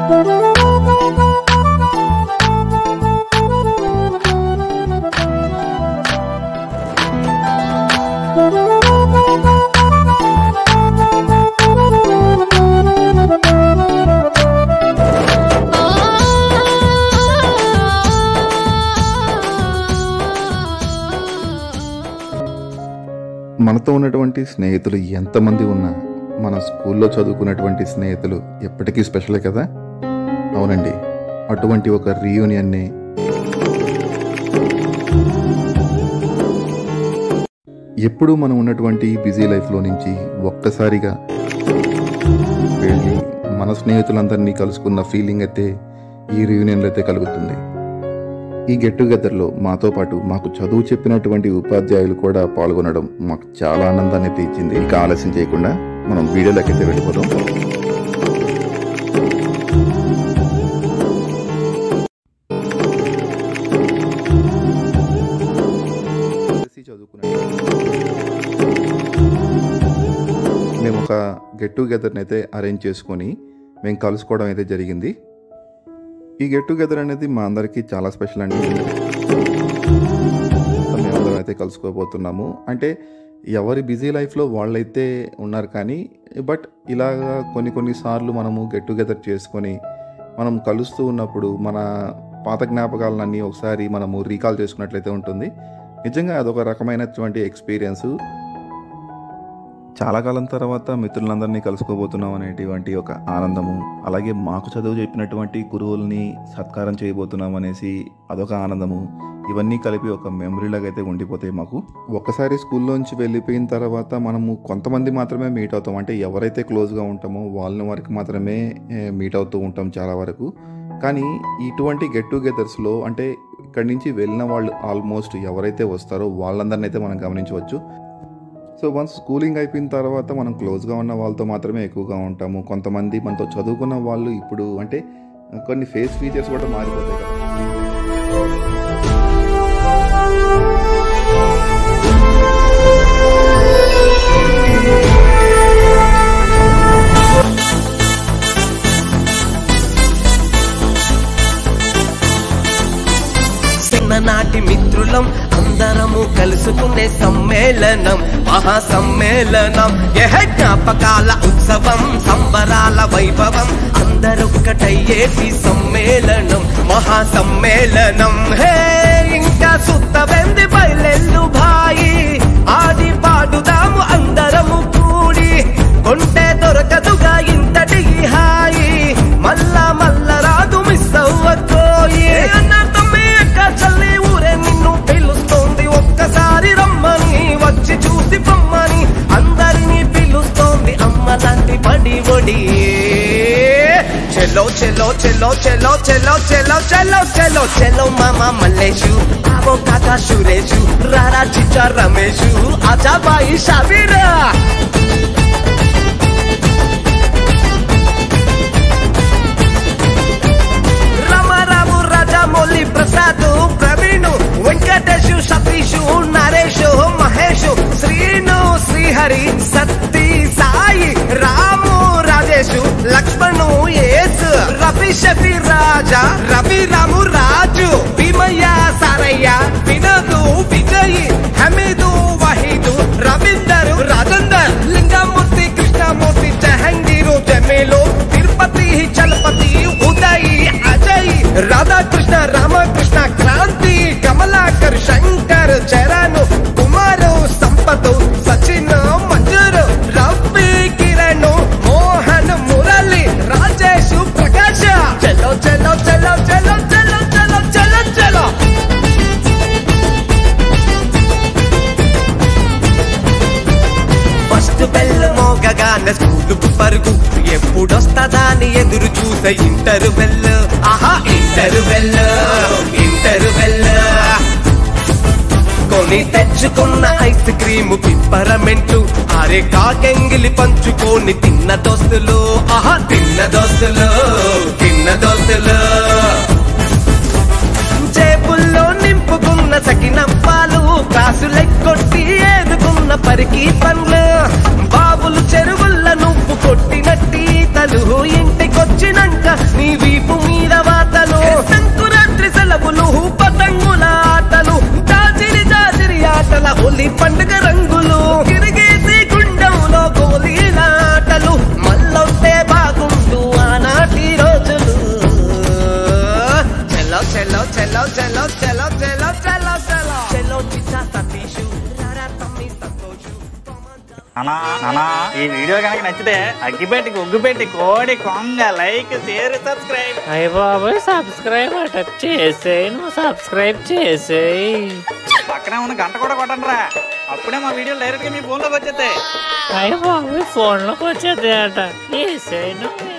మనతో ఉన్నటువంటి స్నేహితులు ఎంతమంది ఉన్నా మన స్కూల్లో చదువుకున్నటువంటి స్నేహితులు ఎప్పటికీ స్పెషలే కదా. అవునండి, అటువంటి ఒక రీయూనియన్ని ఎప్పుడూ మనం ఉన్నటువంటి బిజీ లైఫ్లో నుంచి ఒక్కసారిగా వెళ్ళి మన స్నేహితులందరినీ కలుసుకున్న ఫీలింగ్ అయితే ఈ రీయూనియన్లో అయితే కలుగుతుంది. ఈ గెట్ టుగెదర్లో మాతో పాటు మాకు చదువు చెప్పినటువంటి ఉపాధ్యాయులు కూడా పాల్గొనడం మాకు చాలా ఆనందాన్ని అయితే ఇచ్చింది. ఇక ఆలస్యం చేయకుండా మనం వీడియోలోకి అయితే వెళ్ళిపోదాం. మేము ఒక గెట్ టుగెదర్ని అయితే అరేంజ్ చేసుకొని మేము కలుసుకోవడం అయితే జరిగింది. ఈ గెట్ టుగెదర్ అనేది మా అందరికీ చాలా స్పెషల్ అండి. మేమందరం అయితే కలుసుకోబోతున్నాము. అంటే ఎవరి బిజీ లైఫ్లో వాళ్ళైతే ఉన్నారు, కానీ బట్ ఇలాగా కొన్నిసార్లు మనము గెట్ టుగెదర్ చేసుకొని మనం కలుస్తూ ఉన్నప్పుడు మన పాత జ్ఞాపకాలన్నీ ఒకసారి మనము రీకాల్ చేసుకున్నట్లయితే ఉంటుంది. నిజంగా అదొక రకమైనటువంటి ఎక్స్పీరియన్స్. చాలా కాలం తర్వాత మిత్రులందరినీ కలుసుకోబోతున్నాం అనేటువంటి ఒక ఆనందము, అలాగే మాకు చదువు చెప్పినటువంటి గురువుల్ని సత్కారం చేయబోతున్నాం అనేసి అదొక ఆనందము, ఇవన్నీ కలిపి ఒక మెమరీలాగా అయితే ఉండిపోతాయి మాకు. ఒక్కసారి స్కూల్లోంచి వెళ్ళిపోయిన తర్వాత మనము కొంతమంది మాత్రమే మీట్ అవుతాం. అంటే ఎవరైతే క్లోజ్గా ఉంటామో వాళ్ళని వరకు మాత్రమే మీట్ అవుతూ ఉంటాం చాలా వరకు. కానీ ఇటువంటి గెట్ టుగెదర్స్లో అంటే ఇక్కడి నుంచి వెళ్ళిన వాళ్ళు ఆల్మోస్ట్ ఎవరైతే వస్తారో వాళ్ళందరినీ అయితే మనం గమనించవచ్చు. సో వన్స్ స్కూలింగ్ అయిపోయిన తర్వాత మనం క్లోజ్గా ఉన్న వాళ్ళతో మాత్రమే ఎక్కువగా ఉంటాము. కొంతమంది మనతో చదువుకున్న వాళ్ళు ఇప్పుడు అంటే కొన్ని ఫేస్ ఫీచర్స్ కూడా మారిపోతాయి కదా. నాటి మిత్రులం అందరము కలుసుకునే సమ్మేళనం, మహాసమ్మేళనం, జ్ఞాపకాల ఉత్సవం, సంబరాల వైభవం, అందరొక్కటయ్యేటి సమ్మేళనం, మహాసమ్మేళనం. హే ఇంకా సుత్తవెంది బయలెల్లు భాయి, ఆడి పాడుదాము అందరము కూడి, కొంటే దొరకదుగా ఇంతటి హాయి, మళ్ళా రాదు మిస్ అవ్వకోయి. చల్లి ఊరే నిన్ను పిలుస్తోంది, ఒక్కసారి రమ్మని వచ్చి చూసి పొమ్మని అందరినీ పిలుస్తోంది అమ్మ లాంటి బడి ఒడి. చెలో చెలో చెలో చెలో చెలో చెలో చెలో చెలో చెలో మామా మల్లేషు, ఆవో కాకా సురేషు, రారా చిచ్చా రమేషు, ఆజా బాయి షాబీరా. మౌలి ప్రసాద్, ప్రవీణు, వెంకటేషు, సతీషు, నరేషు, మహేషు, శ్రీను, శ్రీహరి, సత్తి, సాయి, రాము, రాజేషు, లక్ష్మణు, యేసు, రవి, షఫీ, రాజా, రవి, రాము, రాజు, భీమయ్య, సారయ్య, వినోదు, విజయ్, హమీదు, వహీదు, రవీందర్, రాజేందర్, లింగమూర్తి, కృష్ణమూర్తి, జహంగీరు, జమీలు, తిరుపతి, చలపతి, ఉదయ్, అజయ్, రాధాకృష్ణ, రామకృష్ణ, క్రాంతి, కమలాకర్, శంకర్, చరణ్, కుమారు, సంపత్, సచిన్, మంజూరు, రవి, కిరణ్, మోహన్, మురళి, రాజేష్, ప్రకాశ. చలో చలో చలో చలో చలో చలో చలో చలో. ఫస్ట్ బెల్ మోగగానే స్కూలుకు పరుగు, ఎప్పుడొస్తదా అని ఎదురు చూసే ఇంటర్వెల్. ఆహా ఇంటర్వెల్ ఇంటర్వెల్. కొని తెచ్చుకున్న ఐస్ క్రీము, పిప్పరమెంటు, అరే కాకెంగిలి పంచుకొని తిన్న దోస్తులు. ఆహా తిన్న దోస్తులు తిన్న దోస్తులు. జేబుల్లో నింపుకున్న సకినప్పాలు, కాసులెక్కొట్టి ఏదుకున్న పరికి పండ్లు, బాబులు చెరువుల్ల నువ్వు కొట్టినట్టి తలు, ఇంటికొచ్చినాక నీ నానా ఈ వీడియో కనుక నచ్చితే అగ్గిపెట్టి ఉగ్గుపెట్టి కోడి కొంగ లైక్ షేర్ సబ్స్క్రైబ్. అయ్య బాబోయ్, సబ్స్క్రైబ్ అట చేసేయి, నువ్వు సబ్స్క్రైబ్ చేసేయి. పక్కనే ఉన్న గంట కూడా కొట్టండి రా, అప్పుడే మా వీడియోలు డైరెక్ట్ గా మీ ఫోన్ లోకి వచ్చేస్తాయి. అయ్య బాబోయ్, ఫోన్లోకి వచ్చేది అట. చేసేయి నువ్వు.